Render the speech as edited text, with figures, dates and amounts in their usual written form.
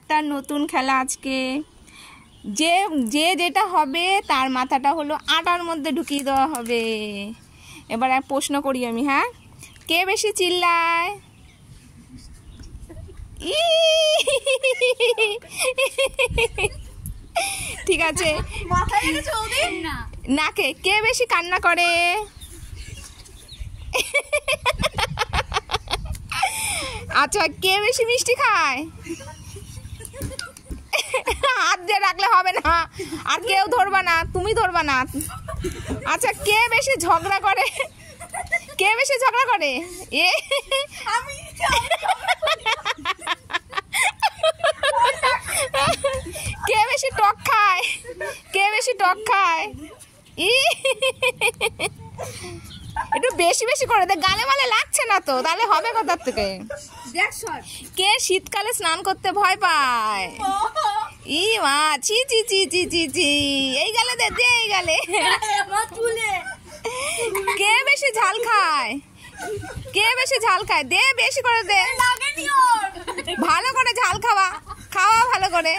তার নতুন খেলা আজকে যে যে যেটা হবে তার মাথাটা হলো আটার মধ্যে ঢুকিয়ে দেওয়া হবে। এবার এক প্রশ্ন করি আমি, হ্যাঁ, কে বেশি চিল্লায়? ঠিক আছে, নাকে কে বেশি কান্না করে? আচ্ছা, কে বেশি মিষ্টি খায়? হাত দিয়ে রাখলে হবে না, আর কেউ ধরবা না, তুমি ধরবা না। আচ্ছা, কে বেশি ঝগড়া করে? কে বেশি ঝগড়া করে? কে বেশি টক খায়? কে বেশি টক খায়? একটু বেশি বেশি করে দে, গালে মালে লাগছে না তো, তাহলে হবে কোথার থেকে? কে শীতকালে স্নান করতে ভয় পায়? ই মা, চি চি চি চি চি চি, এই গালে দে, দে এই গালে। কে বেশি ঝাল খায়? কে বেশি ঝাল খায়? দে বেশি করে দে, ভালো করে ঝাল খাওয়া, খাওয়া ভালো করে।